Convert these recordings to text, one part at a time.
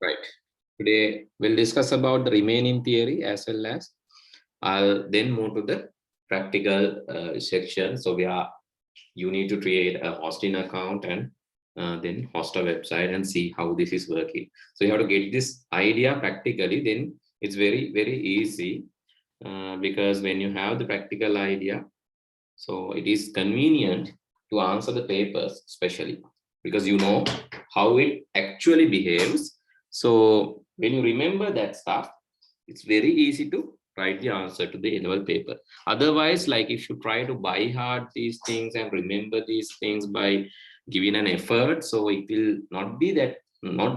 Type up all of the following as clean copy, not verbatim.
Right. Today we'll discuss about the remaining theory as well as I'll then move to the practical section. So you need to create a hosting account and then host a website and see how this is working. So you have to get this idea practically, then it's very, very easy because when you have the practical idea, so it is convenient to answer the papers, especially because you know how it actually behaves. So when you remember that stuff, it's very easy to write the answer to the A-level paper. Otherwise, like if you try to by heart these things and remember these things by giving an effort, so it will not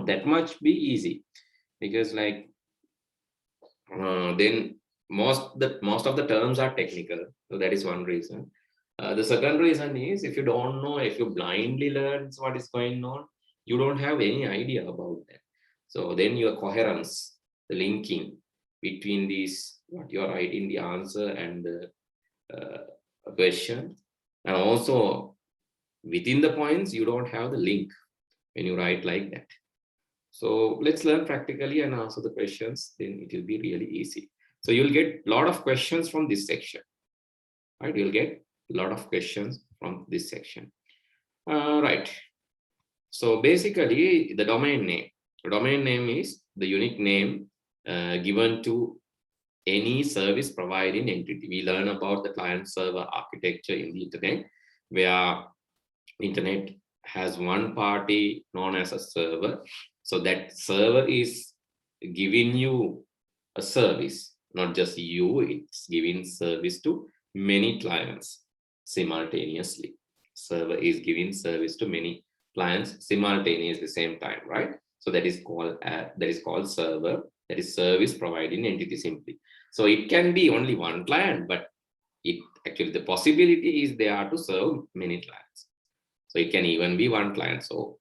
that much be easy, because like then most of the terms are technical. So that is one reason. The second reason is if you don't know, if you blindly learn what is going on, you don't have any idea about that. So then your coherence, the linking between these, what you are writing the answer and the question, and also within the points, you don't have the link when you write like that. So let's learn practically and answer the questions, then it will be really easy. So you'll get a lot of questions from this section, right? You'll get a lot of questions from this section. Right. So basically the domain name is the unique name given to any service providing entity. We learn about the client server architecture in the internet, where internet has one party known as a server. So that server is giving you a service, not just you, it's giving service to many clients simultaneously. Server is giving service to many clients simultaneously same time, right? So that is called server, that is service providing entity simply. So it can be only one client, but it actually the possibility is there to serve many clients. So it can even be one client. So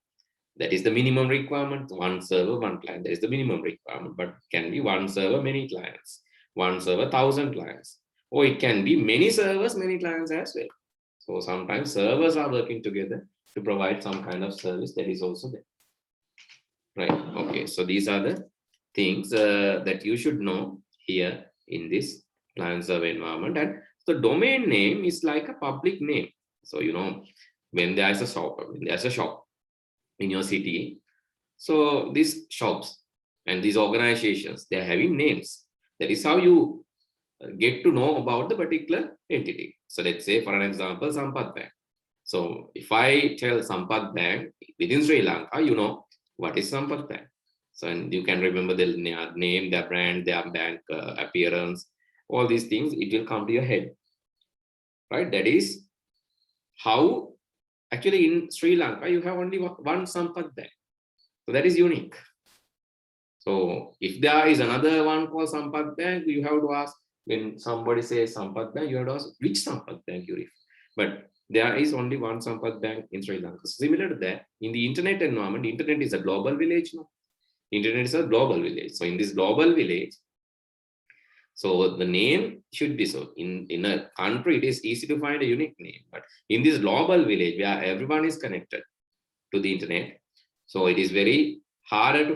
that is the minimum requirement. One server, one client. That is the minimum requirement. But it can be one server, many clients. One server, 1,000 clients. Or it can be many servers, many clients as well. So sometimes servers are working together to provide some kind of service that is also there. Right. Okay. So these are the things that you should know here in this client server environment. And the domain name is like a public name. So, you know, when there's a shop in your city, so these shops and these organizations, they're having names. That is how you get to know about the particular entity. So let's say, for an example, Sampath Bank. So if I tell Sampath Bank within Sri Lanka, you know what is Sampath Bank. So and you can remember their name, their brand, their bank appearance, all these things, it will come to your head, right? That is how actually in Sri Lanka, you have only one Sampath Bank. So that is unique. So if there is another one called Sampath Bank, you have to ask, when somebody says Sampath Bank, you have to ask which Sampath Bank you refer. But there is only one Sampath Bank in Sri Lanka. Similar to that, in the internet environment, internet is a global village now. Internet is a global village. So in this global village, so the name should be so. In a country, it is easy to find a unique name. But in this global village where everyone is connected to the internet, so it is very harder to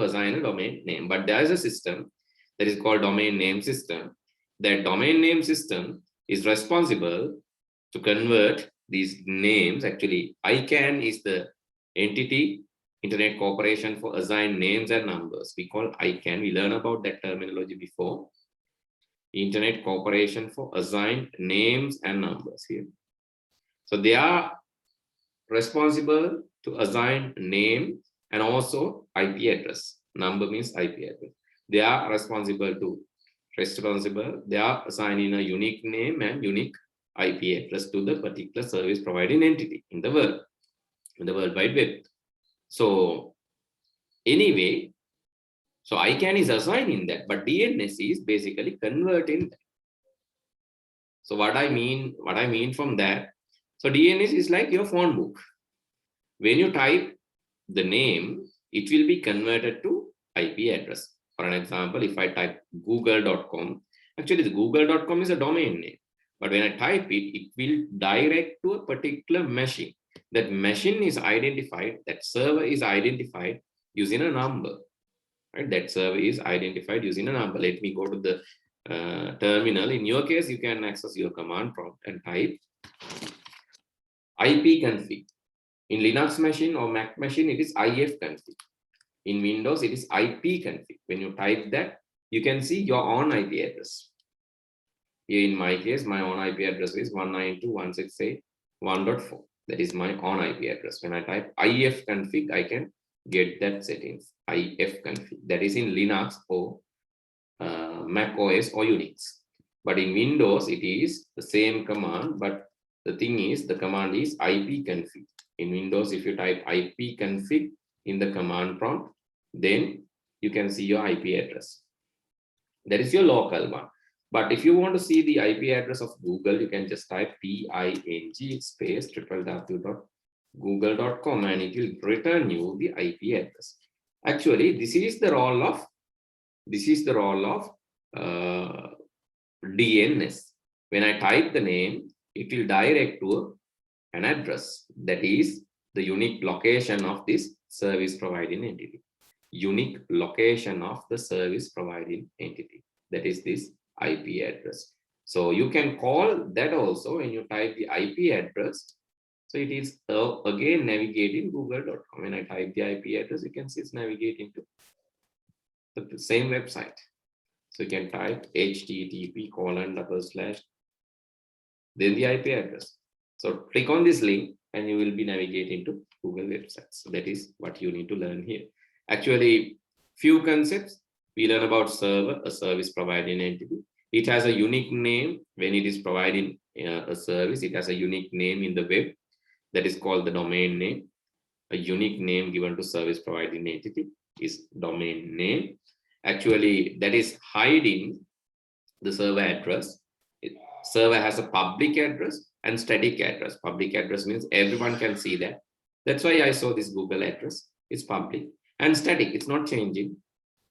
assign a domain name. But there is a system that is called domain name system. That domain name system is responsible to convert these names. Actually, ICANN is the entity, Internet Corporation for Assigned Names and Numbers. We call ICANN. We learned about that terminology before. Internet Corporation for Assigned Names and Numbers here. So they are responsible to assign name and also IP address. Number means IP address. They are they are assigning a unique name and unique IP address to the particular service providing entity in the world, in the World Wide Web. So anyway, so ICANN is assigning that, but DNS is basically converting that. So what I mean from that, so DNS is like your phone book. When you type the name, it will be converted to IP address. For an example, if I type google.com, actually the google.com is a domain name, but when I type it, it will direct to a particular machine. That machine is identified, that server is identified using a number, right? That server is identified using a number. Let me go to the terminal. In your case, you can access your command prompt and type ipconfig. In Linux machine or Mac machine, it is ifconfig. In Windows, it is ipconfig. When you type that, you can see your own IP address. Here in my case, my own IP address is 192.168.1.4. That is my own IP address. When I type ifconfig, I can get that settings. ifconfig. That is in Linux or Mac OS or Unix. But in Windows, it is the same command, but the thing is, the command is ipconfig. In Windows, if you type ipconfig in the command prompt, then you can see your IP address. That is your local one. But if you want to see the IP address of Google, you can just type ping space www.google.com and it will return you the IP address. Actually, this is the role of DNS. When I type the name, it will direct to an address that is the unique location of this service providing entity. Unique location of the service providing entity. That is this IP address. So you can call that also when you type the IP address. So it is again navigating google.com. When I type the IP address, you can see it's navigating to the same website. So you can type http:// then the IP address. So click on this link and you will be navigating to Google website. So that is what you need to learn here. Actually, few concepts. We learn about server, a service providing entity. It has a unique name when it is providing a service. It has a unique name in the web that is called the domain name. A unique name given to service providing entity is domain name. Actually, that is hiding the server address. Server has a public address and static address. Public address means everyone can see that. That's why I saw this Google address. It's public and static. It's not changing.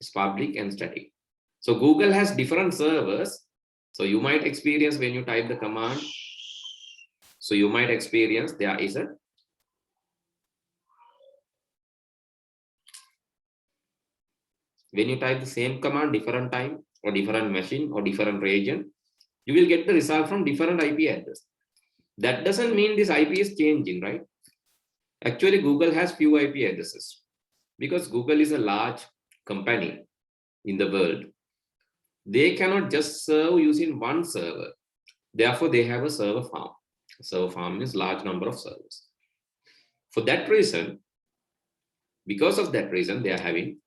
It's public and static. So Google has different servers. So you might experience when you type the command. So you might experience there is a when you type the same command, different time or different machine or different region, you will get the result from different IP address. That doesn't mean this IP is changing, right? Actually, Google has few IP addresses because Google is a large company in the world. They cannot just serve using one server. Therefore, they have a server farm. A server farm means large number of servers. For that reason, because of that reason, they are having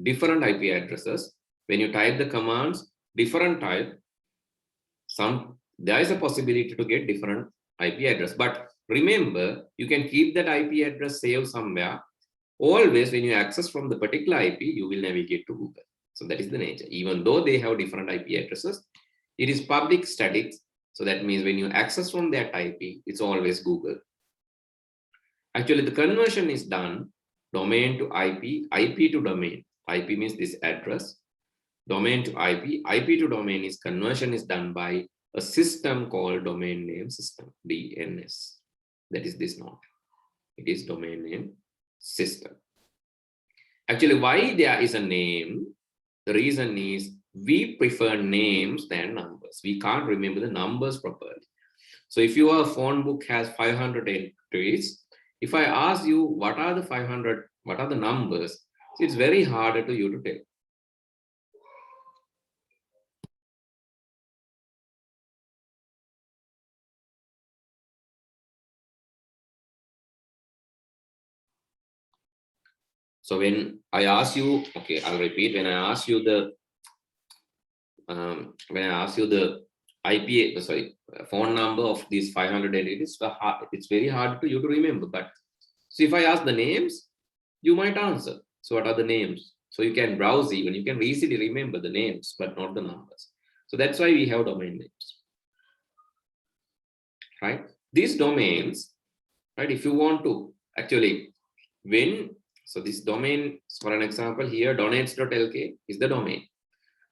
different IP addresses. When you type the commands, different type, there is a possibility to get different IP address. But remember, you can keep that IP address saved somewhere. Always, when you access from the particular IP, you will navigate to Google. So that is the nature. Even though they have different IP addresses, it is public static. So that means when you access from that IP, it's always Google. Actually, the conversion is done domain to IP, IP to domain. IP means this address. Domain to IP, IP to domain is conversion is done by a system called domain name system, DNS. That is this node. It is domain name system. Actually, why there is a name? The reason is we prefer names than numbers. We can't remember the numbers properly. So if your phone book has 500 entries, if I ask you what are the 500, what are the numbers, it's very hard to you to tell. So when I ask you, okay, I'll repeat. When I ask you the phone number of these 500 entities, it's very hard for you to remember. But so if I ask the names, you might answer. So what are the names? So you can browse even. You can easily remember the names, but not the numbers. So that's why we have domain names, right? These domains, right? If you want to actually so this domain, for an example here, donates.lk is the domain.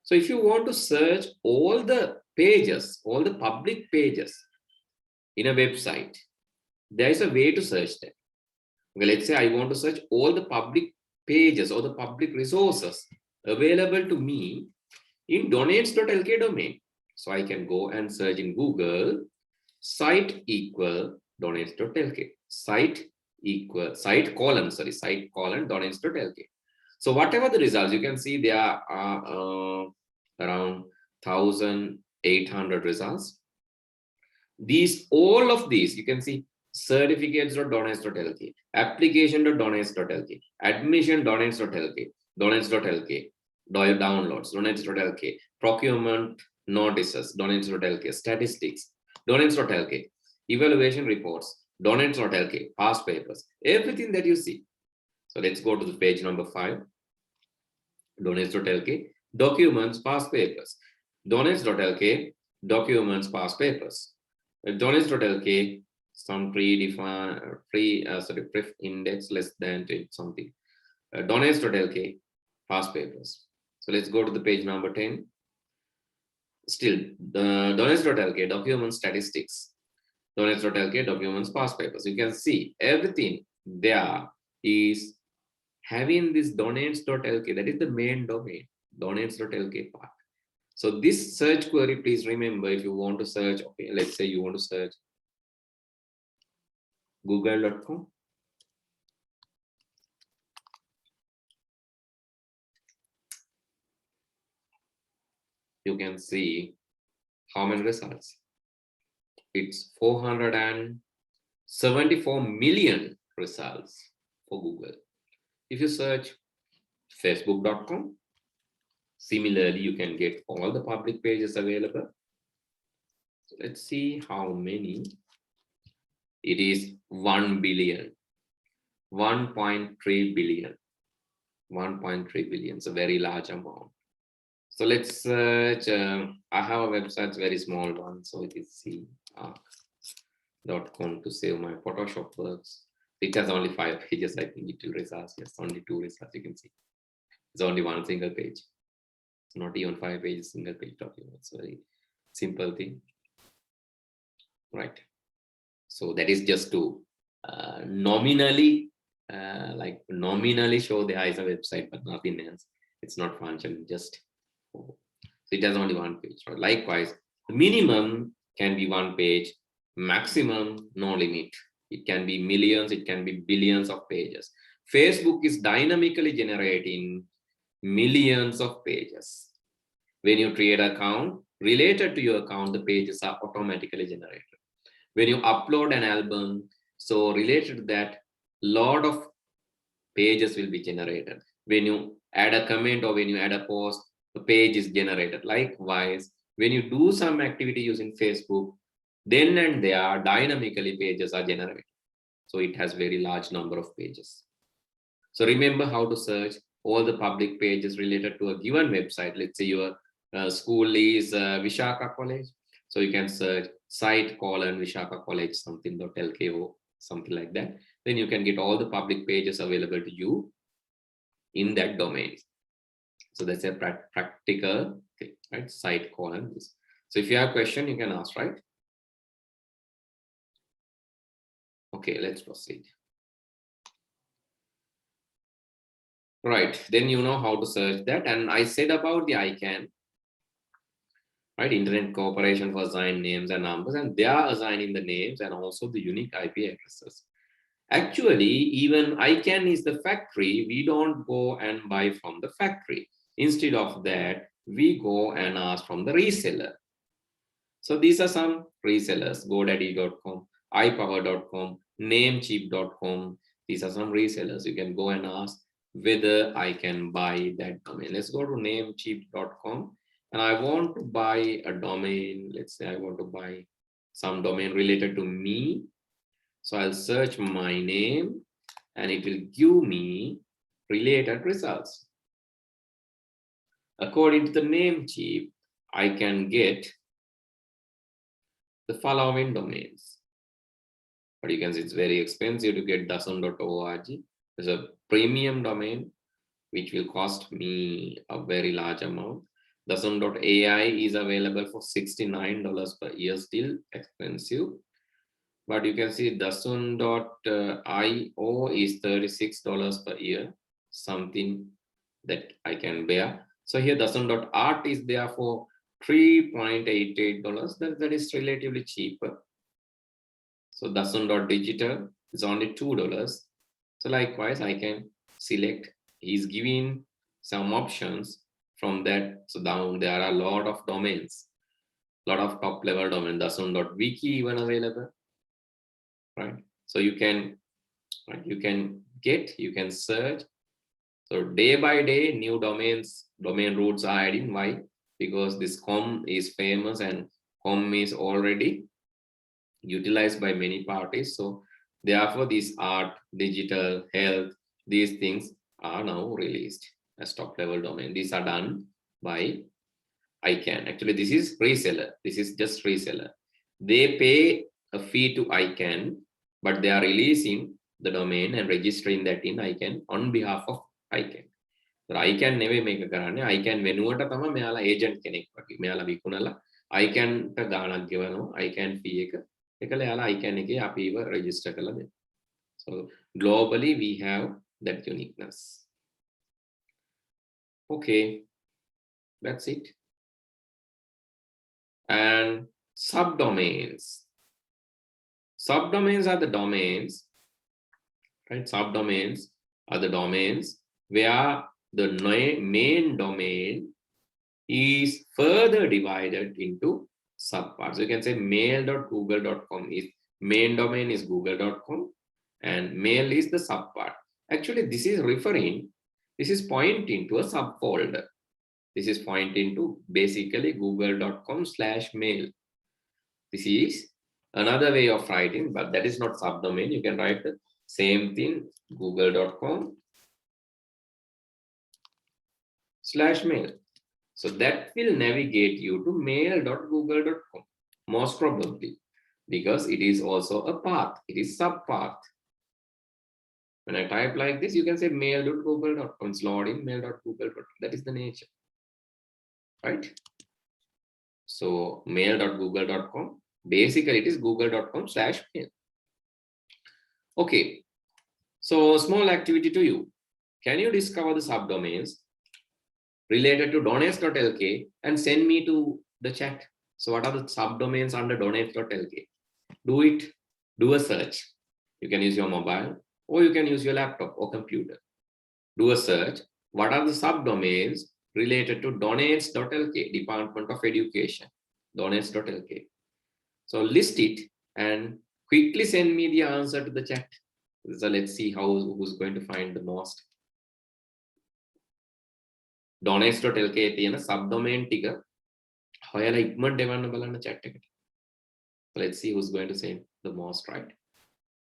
So if you want to search all the pages, all the public pages in a website, there is a way to search them. Okay, let's say I want to search all the public pages or the public resources available to me in donates.lk domain. So I can go and search in Google site equal donates.lk, site colon donates.lk. So whatever the results, you can see there are around 1,800 results. All of these, you can see certificates.donates.lk, application.donates.lk, admission.donates.lk, donates.lk, downloads, donates.lk, procurement notices, donates.lk, statistics, donates.lk, evaluation reports, donates.lk, past papers, everything that you see. So let's go to the page number 5, donates.lk, documents, past papers, donates.lk, documents, past papers, donates.lk, some predefined, pref index less than something, donates.lk, past papers. So let's go to the page number 10. Still, the donates.lk, documents, statistics, donates.lk, documents, past papers. You can see everything there is having this donates.lk, that is the main domain, donates.lk part. So this search query, please remember, if you want to search, okay, let's say you want to search google.com. You can see how many results. It's 474 million results for Google. If you search facebook.com, similarly, you can get all the public pages available. So let's see how many. It is 1 billion, 1.3 billion, 1.3 billion. It's a very large amount. So let's search. I have a website, very small one. So it is c.com to save my Photoshop works. It has only 5 pages. I think it will results. Yes, only 2 results. You can see. It's only one single page. It's not even 5 pages, single page document. It's a very simple thing. Right. So that is just to nominally show there is a website, but nothing else. It's not functioning. Just so it has only 1 page. Right? Likewise, the minimum can be 1 page, maximum no limit. It can be millions, it can be billions of pages. Facebook is dynamically generating millions of pages. When you create an account related to your account, the pages are automatically generated. When you upload an album, so related to that, lot of pages will be generated. When you add a comment or when you add a post, the page is generated. Likewise, when you do some activity using Facebook, then and there dynamically pages are generated. So it has very large number of pages. So remember how to search all the public pages related to a given website. Let's say your school is Vishaka College. So you can search site Vishaka College something.lk or something like that. Then you can get all the public pages available to you in that domain. So that's a practical thing, right? Site this. So if you have a question, you can ask, right? Okay, let's proceed. Right, then you know how to search that. And I said about the ICANN, right? Internet Corporation for assigned names and numbers, and they are assigning the names and also the unique IP addresses. Actually, even ICANN is the factory. We don't go and buy from the factory. Instead of that, we go and ask from the reseller. So these are some resellers: GoDaddy.com, iPower.com, Namecheap.com. These are some resellers. You can go and ask whether I can buy that domain. Let's go to Namecheap.com. And I want to buy a domain. Let's say I want to buy some domain related to me. So I'll search my name and it will give me related results. According to the Namecheap, I can get the following domains. But you can see it's very expensive to get Dasun.org. There's a premium domain which will cost me a very large amount. Dasun.ai is available for $69 per year, still expensive. But you can see Dasun.io is $36 per year. something that I can bear. So here Dasun.art is there for $3.88. That is relatively cheaper. So Dasun.digital is only $2. So likewise, I can select. He's giving some options from that. So down there are a lot of domains, a lot of top level domains. Dasun.wiki even available, right? So you can search. So day by day, new domain roots are adding. Why? Because this com is famous and com is already utilized by many parties. So therefore, these art, digital, health, these things are now released as top level domain. These are done by ICANN. Actually, this is reseller. This is just reseller. They pay a fee to ICANN, but they are releasing the domain and registering that in ICANN on behalf of ICANN. So ICANN never make a කරන්නේ ICANN වෙනුවට තමයි මෙයාලා agent කෙනෙක් වගේ. මෙයාලා විකුණලා ICANN ට ගාණක් ගෙවනවා. ICANN fee එක. ඒකල යාලා ICANN එකේ අපිව register කරලා දෙනවා. So globally we have that uniqueness. Okay, that's it. And subdomains. Subdomains are the domains, right? Subdomains are the domains where the main domain is further divided into subparts. So you can say mail.google.com is main domain is google.com and mail is the subpart. Actually, this is pointing to a subfolder. This is pointing to basically google.com/mail. This is another way of writing, but that is not subdomain. You can write the same thing, google.com/mail. So that will navigate you to mail.google.com, most probably, because it is also a path. It is subpath. When I type like this, you can say mail.google.com, it's loading mail.google.com. That is the nature, right? So mail.google.com, basically it is google.com/mail. Okay, so small activity to you. Can you discover the subdomains related to donates.lk and send me to the chat? So what are the subdomains under donates.lk? Do it, do a search. You can use your mobile or you can use your laptop or computer. Do a search. What are the subdomains related to donates.lk, Department of Education, donates.lk? So list it and quickly send me the answer to the chat. So let's see who's going to find the most. Donates.lk තියෙන subdomain ටික හොයලා ඉක්මනට එවන්න බලන්න chat එකට. Let's see who's going to send the most, right?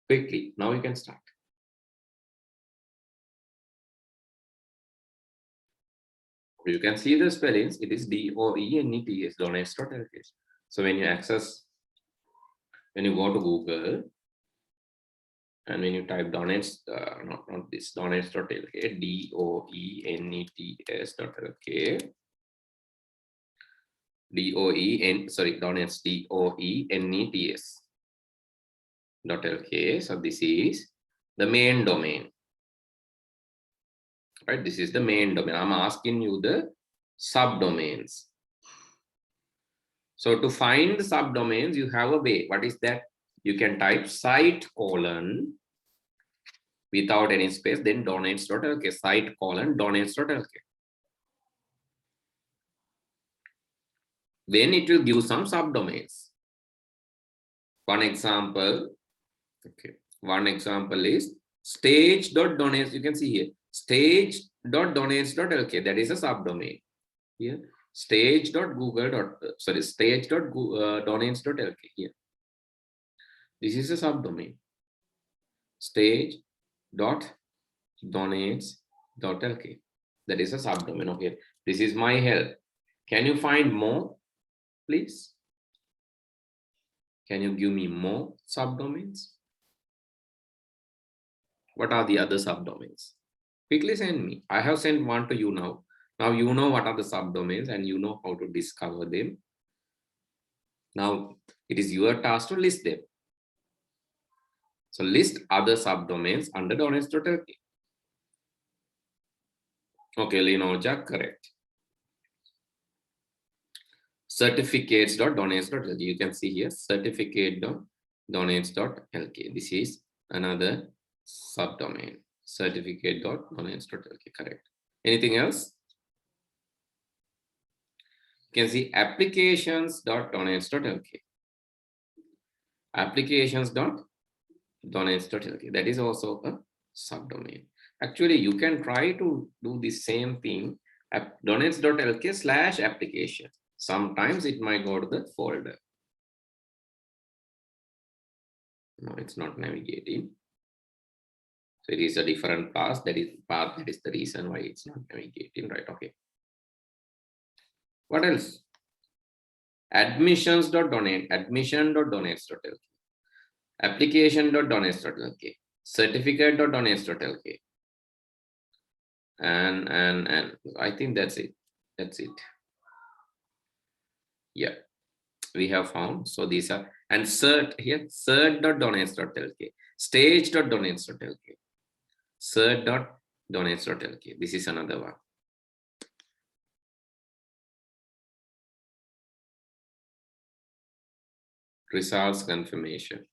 Quickly. Now you can start. You can see the spellings. It is DOENETS, donates.lk. So when you go to Google and when you type donates, not this, donates.lk, DOENETS.lk, donates, DOENETS.lk. So this is the main domain. Right, this is the main domain. I'm asking you the subdomains. So to find the subdomains, you have a way. What is that? You can type site : without any space, then donates.lk, site : donates.lk. Then it will give some subdomains. One example is stage.donates. You can see here, stage.donates.lk, that is a subdomain. Here, stage.donates.lk. Here, this is a subdomain. Stage.donates.lk, that is a subdomain. Okay, this is my help. Can you find more, please? Can you give me more subdomains? What are the other subdomains? Quickly send me. I have sent one to you now. Now you know what are the subdomains and you know how to discover them. Now it is your task to list them. So list other subdomains under donates.lk. Okay, Linoja, correct. Certificates.donates.lk. You can see here certificate.donates.lk. This is another subdomain. Certificate.donates.lk. Correct. Anything else? You can see applications.donates.lk. Applications.donates.lk. That is also a subdomain. Actually, you can try to do the same thing. Donates.lk/application. Sometimes it might go to the folder. No, it's not navigating. So it is a different path. That is the reason why it's not navigating, right? Okay. What else? Admission.donates.lk. Application.donates.lk. Certificate.donates.lk. And I think that's it. Yeah, we have found. So these are, and cert here, cert.donates.lk, stage.donates.lk, cert.donates.lk. This is another one. Results confirmation,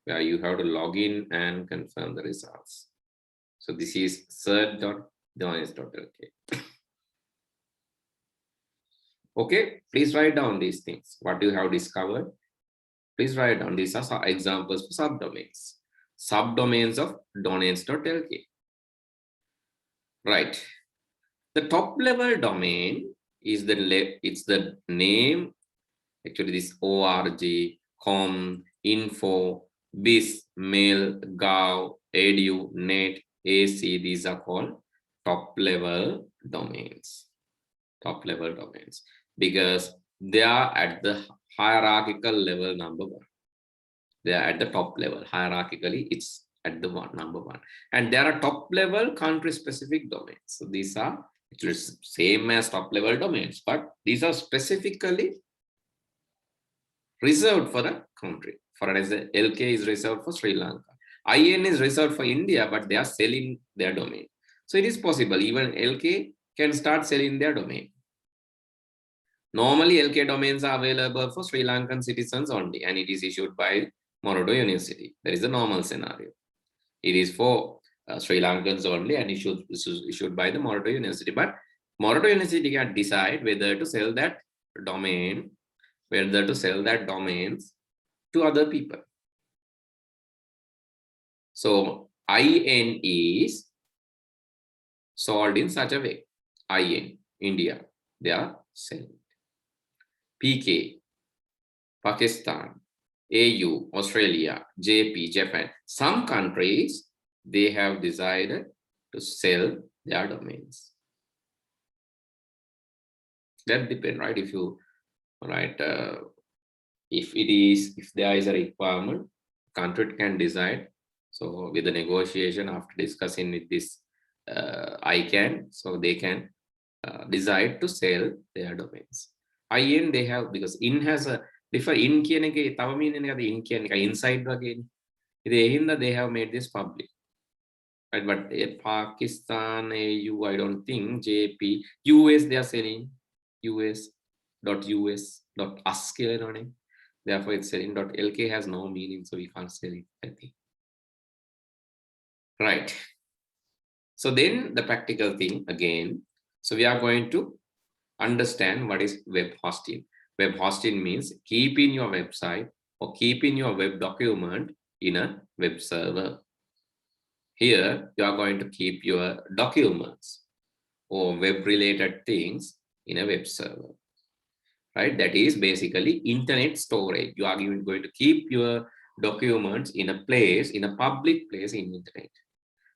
where you have to log in and confirm the results. So this is cert.donates.lk. Okay, please write down these things. What you have discovered, please write down. These are examples for subdomains. Subdomains of donates.lk. Right. The top level domain is it's the name. Actually, this org, com, info, biz, mail, gov, edu, net, ac. These are called top level domains. Top level domains, because they are at the hierarchical level number one. They are at the top level. Hierarchically, it's at the number one. And there are top level country specific domains. So these are actually same as top level domains, but these are specifically reserved for the country. For example, LK is reserved for Sri Lanka. IN is reserved for India, but they are selling their domain. So it is possible even LK can start selling their domain. Normally, LK domains are available for Sri Lankan citizens only, and it is issued by Morodo University. That is the normal scenario. It is for Sri Lankans only, and issued by the Morodo University. But Morodo University can decide whether to sell that domain, domains to other people. So IN is sold in such a way. IN, India, they are selling. PK, Pakistan, AU, Australia, JP, Japan. Some countries, they have decided to sell their domains. That depends, right? If you write, if there is a requirement, country can decide. So with the negotiation, after discussing with this ICANN, so they can decide to sell their domains. IN they have, because in has a different in කියන එකේ තව meaning එකද in කියන එක inside වගේනේ. ඉතින් ඒ හින්දා they have made this public. Right, but Pakistan, AU, I don't think, JP, US they are selling US.us කියලා නෝනේ. Therefore it's selling .lk has no meaning, so we can't sell it, I think. Right. So then the practical thing again. So we are going to understand what is web hosting. Web hosting means keeping your website or keeping your web document in a web server. Here you are going to keep your documents or web related things in a web server. Right? That is basically internet storage. You are going to keep your documents in a place, in a public place in internet.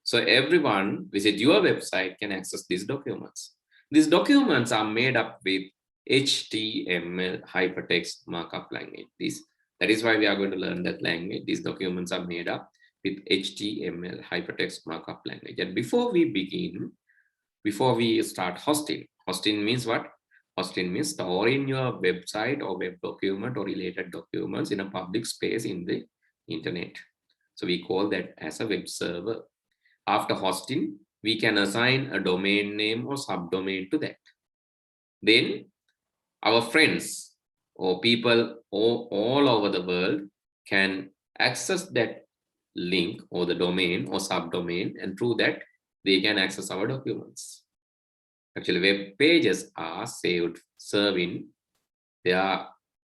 So everyone visit your website can access these documents. These documents are made up with HTML hypertext markup language. That is why we are going to learn that language. These documents are made up with HTML hypertext markup language. And before we start hosting, hosting means what? Hosting means storing your website or web document or related documents in a public space in the internet. So we call that as a web server. After hosting, we can assign a domain name or subdomain to that. Then our friends or people all over the world can access that link or the domain or subdomain, and through that they can access our documents. Actually, web pages are serving, they are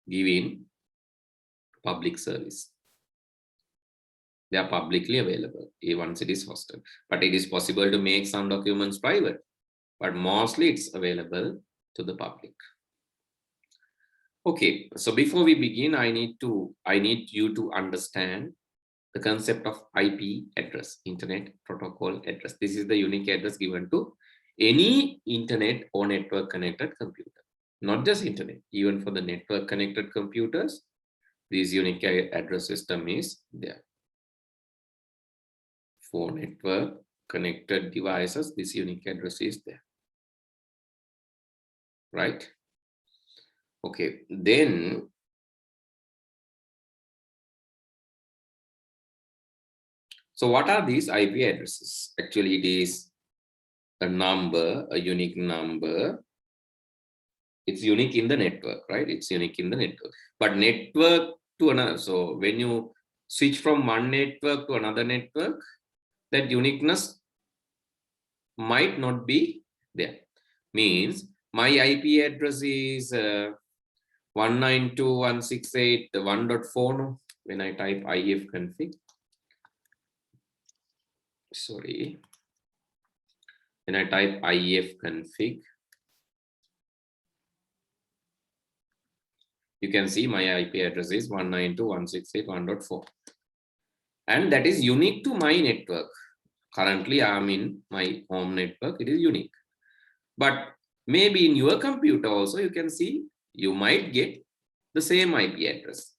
giving public service. They are publicly available once it is hosted. But it is possible to make some documents private, but mostly it's available to the public. Okay, so before we begin, I need you to understand the concept of IP address, Internet Protocol Address. This is the unique address given to any internet or network connected computer. Not just internet, even for the network connected computers, this unique address system is there. For network connected devices, this unique address is there. Right? Okay, then so what are these IP addresses? Actually, it is a number, a unique number. It's unique in the network, right? It's unique in the network. But network to another, so when you switch from one network to another network, that uniqueness might not be there. Means my IP address is 192.168.1.4. When I type ifconfig, sorry, when I type ifconfig, you can see my IP address is 192.168.1.4, and that is unique to my network. Currently, I'm in my home network. It is unique, but maybe in your computer also you can see you might get the same IP address.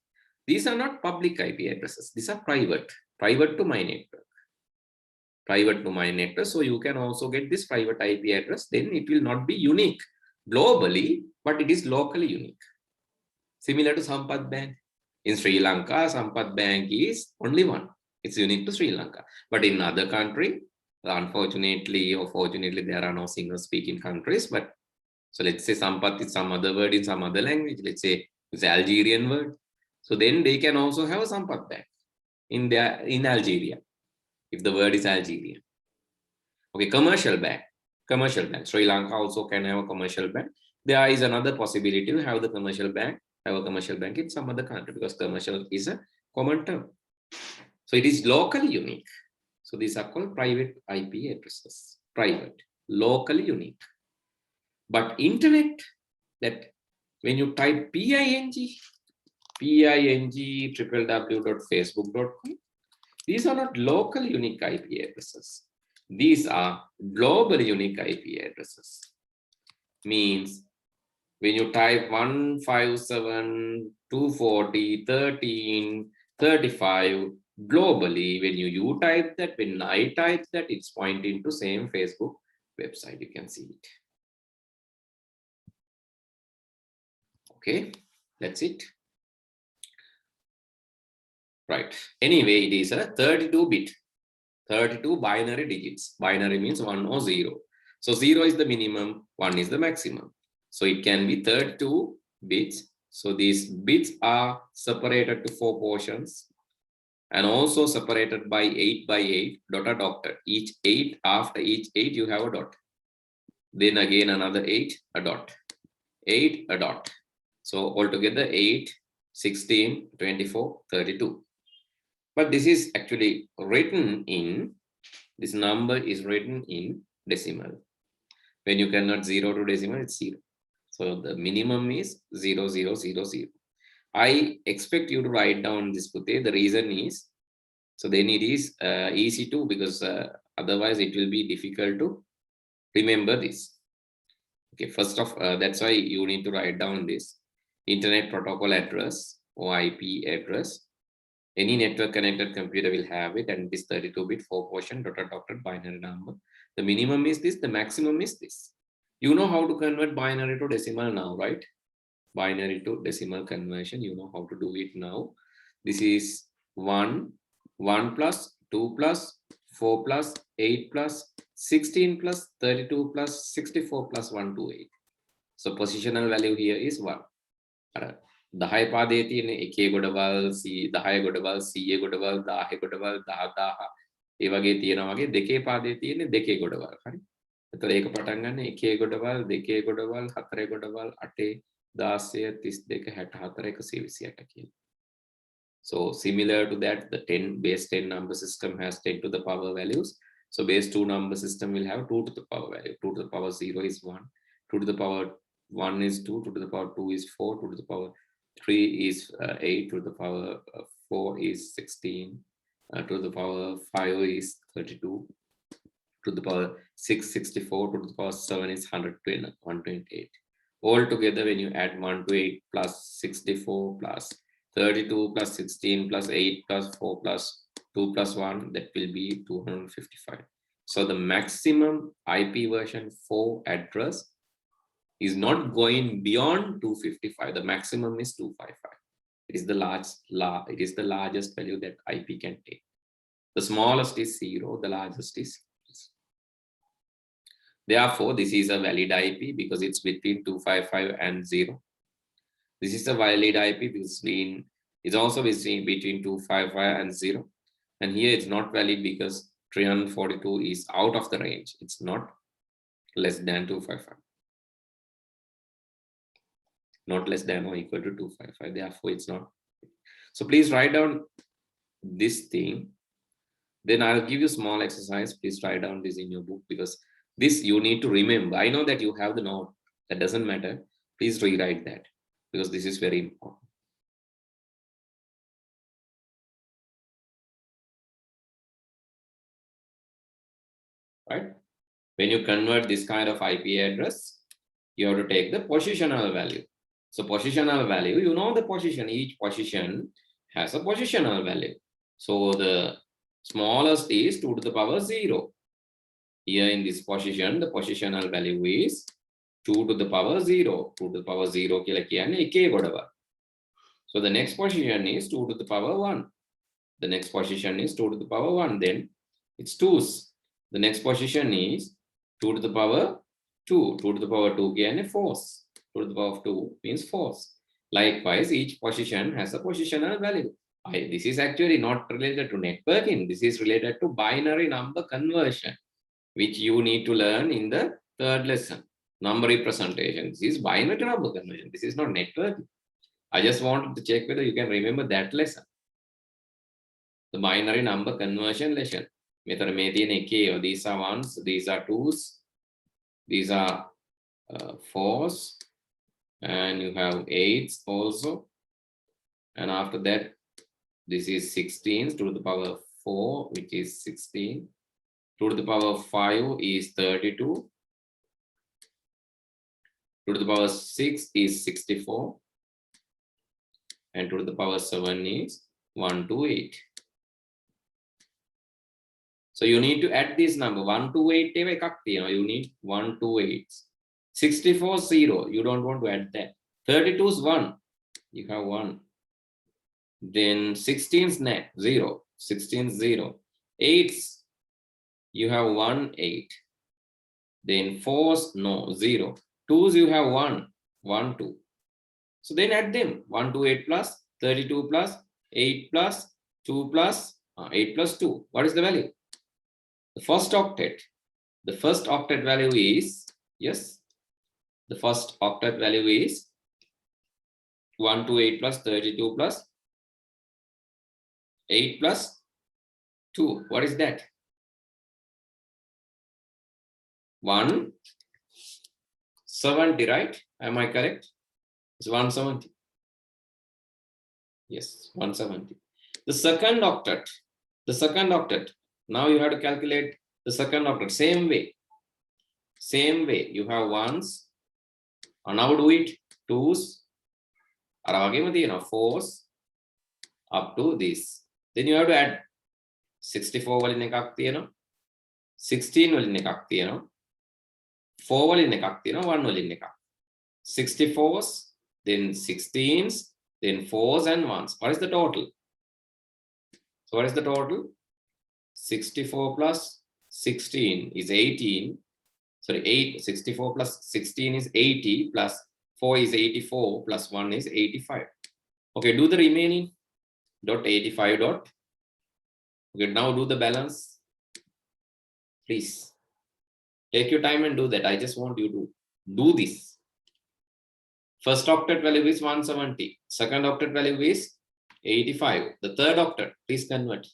These are not public IP addresses. These are private to my network. Private to my network. So you can also get this private IP address. Then it will not be unique globally, but it is locally unique. Similar to Sampath Bank. In Sri Lanka, Sampath Bank is only one. It's unique to Sri Lanka. But in other country, unfortunately or fortunately, there are no single speaking countries. But so let's say Sampath is some other word in some other language. Let's say it's an Algerian word. So then they can also have a Sampath Bank in Algeria, if the word is Algerian. Okay, commercial bank. Sri Lanka also can have a commercial bank. There is another possibility to have the commercial bank, have a commercial bank in some other country, because commercial is a common term. So it is locally unique. So these are called private IP addresses. Private, locally unique. But internet, that when you type ping www.facebook.com, these are not local unique IP addresses. These are global unique IP addresses. Means when you type 157.240.13.35 globally, when you type that, when I type that, it's pointing to same Facebook website. You can see it. Okay, that's it. Right. Anyway, it is a 32-bit, 32 binary digits. Binary means 1 or 0. So 0 is the minimum, 1 is the maximum. So it can be 32 bits. So these bits are separated to 4 portions and also separated by 8 by 8 dot. Each 8, after each 8 you have a dot. Then again another 8, a dot. 8, a dot. So altogether 8, 16, 24, 32. But this is actually written in, this number is written in decimal. When you convert 0 to decimal, it's 0. So the minimum is 0, 0, 0, 0. I expect you to write down this, Pute. The reason is, so then it is easy to, because otherwise it will be difficult to remember this. Okay, first of that's why you need to write down this Internet Protocol Address or IP address. Any network connected computer will have it, and this 32-bit 4-portion dotted binary number. The minimum is this, the maximum is this. You know how to convert binary to decimal now, right? Binary to decimal conversion, you know how to do it now. This is 1, 1 plus, 2 plus, 4 plus, 8 plus, 16 plus 32 plus 64 plus 128. So positional value here is 1. 10 පාදයේ තියෙන එකේ ගොඩවල් 10 ගොඩවල් 100 ගොඩවල් 10 ගොඩවල් 10000 ඒ වගේ තියෙනවා වගේ දෙකේ පාදයේ තියෙන දෙකේ ගොඩවල්. හරි. එතකොට ඒක පටන් ගන්න එකේ ගොඩවල් දෙකේ ගොඩවල් හතරේ ගොඩවල් 8 16 32 64 128 කියලා. So similar to that, the 10 base 10 number system has 10 to the power values. So base 2 number system will have 2 to the power value. 2 to the power 0 is 1. 2 to the power 1 is 2. 2 to the power 2 is 4. 2 to the power 3 is 8. 2 to the power 4 is 16. 2 to the power 5 is 32. 2 to the power 6 64. 2 to the power 7 is 128. All together, when you add 1 to 8 plus 64 plus 32 plus 16 plus 8 plus 4 plus 2 plus 1, that will be 255. So the maximum IP version 4 address is not going beyond 255. The maximum is 255. It is the largest value that IP can take. The smallest is 0, the largest is 6. Therefore, this is a valid IP because it's between 255 and 0. This is a valid IP because it's also between 255 and 0. And here it's not valid because 342 is out of the range. It's not less than 255. Not less than or equal to 255. Therefore, it's not. So please write down this thing. Then I'll give you a small exercise. Please write down this in your book because this you need to remember. I know that you have the note. That doesn't matter. Please rewrite that because this is very important. Right? When you convert this kind of IP address, you have to take the positional value. So positional value, you know the position. Each position has a positional value. So the smallest is 2 to the power 0. Here in this position, the positional value is 2 to the power 0. 2 to the power 0 කියලා කියන්නේ එකේ ගොඩවල්. So the next position is 2 to the power 1. The next position is 2 to the power 1. Then it's 2's. The next position is 2 to the power 2. 2 to the power 2 කියන්නේ 4's. 2 to the power of 2 means 4's. Likewise, each position has a positional value. This is actually not related to networking. This is related to binary number conversion, which you need to learn in the third lesson. Number representation. This is binary number conversion. This is not networking. I just wanted to check whether you can remember that lesson. The binary number conversion lesson. These are 1s, these are 2s, these are 4s, and you have 8s also. And after that, this is 16s, 2 to the power 4, which is 16. 2 to the power 5 is 32. 2 to the power 6 is 64. And 2 to the power 7 is 128. So you need to add this number 128. You need 128. 64 is 0. You don't want to add that. 32 is 1. You have 1. Then 16 is 0. 16 is 0. 8's, you have 1, 8. Then 4's, no, 0. 2's, you have 1, 1, 2. So then add them. 128 plus 32 plus 8 plus 2 plus 8 plus 2. What is the value? The first octet. The first octet value is, yes, the first octet value is 128 plus 32 plus 8 plus 2. What is that? 170, right? Am I correct? It's 170. Yes, 170. The second octet. The second octet. Now you have to calculate the second octet. Same way. Same way. You have 1s. And now do it. 2s. 4s. Up to this. Then you have to add 64 වලින් එකක් තියෙනවා. 16 වලින් එකක් තියෙනවා. 4 වලින් එකක් තියෙනවා. 1 වලින් එකක්. 64s, then 16s, then 4s and 1s. What is the total? So what is the total? 64 plus 16 is 18. Sorry, 64 plus 16 is 80, plus 4 is 84, plus 1 is 85. Okay, do the remaining. Dot 85 dot. Okay, now do the balance. Please. Take your time and do that. I just want you to do this. First octet value is 170. Second octet value is 85. The third octet, please convert.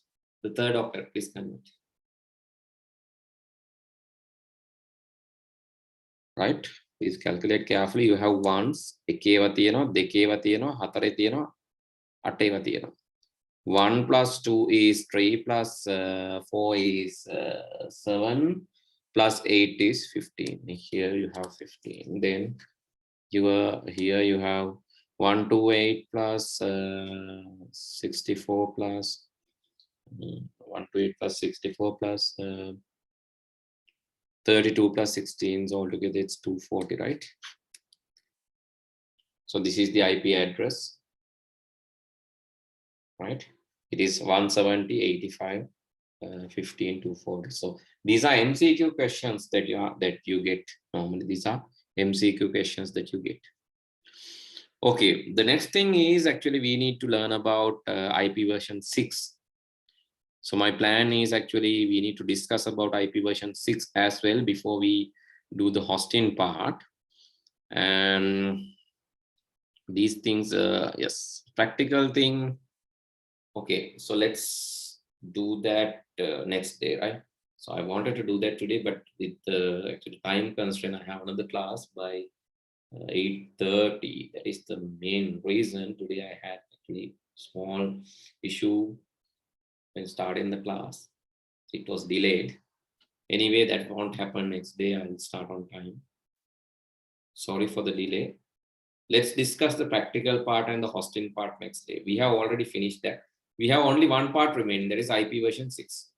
The third octet, please convert. Right? Please calculate carefully. You have ones, එකේව තියෙනවා, දෙකේව තියෙනවා, හතරේ තියෙනවා, අටේව තියෙනවා. 1 plus 2 is 3 plus 4 is 7 plus 8 is 15. Here you have 15. Then here you have 128 plus 64 plus 128 plus 64 plus 32 plus 16, so altogether it's 240, right? So this is the IP address, right? It is 170, 85, 15, 240. So these are MCQ questions that you get normally. These are MCQ questions that you get. Okay, the next thing is actually we need to learn about IP version 6. So my plan is actually we need to discuss about IP version 6 as well before we do the hosting part. And these things, yes, practical thing. Okay, so let's do that next day, right? So I wanted to do that today, but with the actually time constraint, I have another class by 8:30. That is the main reason today I had actually small issue when starting the class. It was delayed. Anyway, that won't happen next day. I will start on time. Sorry for the delay. Let's discuss the practical part and the hosting part next day. We have already finished that. We have only one part remaining, that is IP version 6.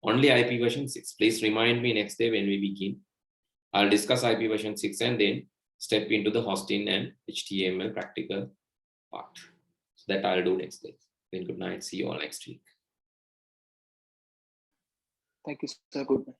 Only IP version 6. Please remind me next day when we begin. I'll discuss IP version 6 and then step into the hosting and HTML practical part. So that I'll do next day. Then good night. See you all next week. Thank you, sir. Good night.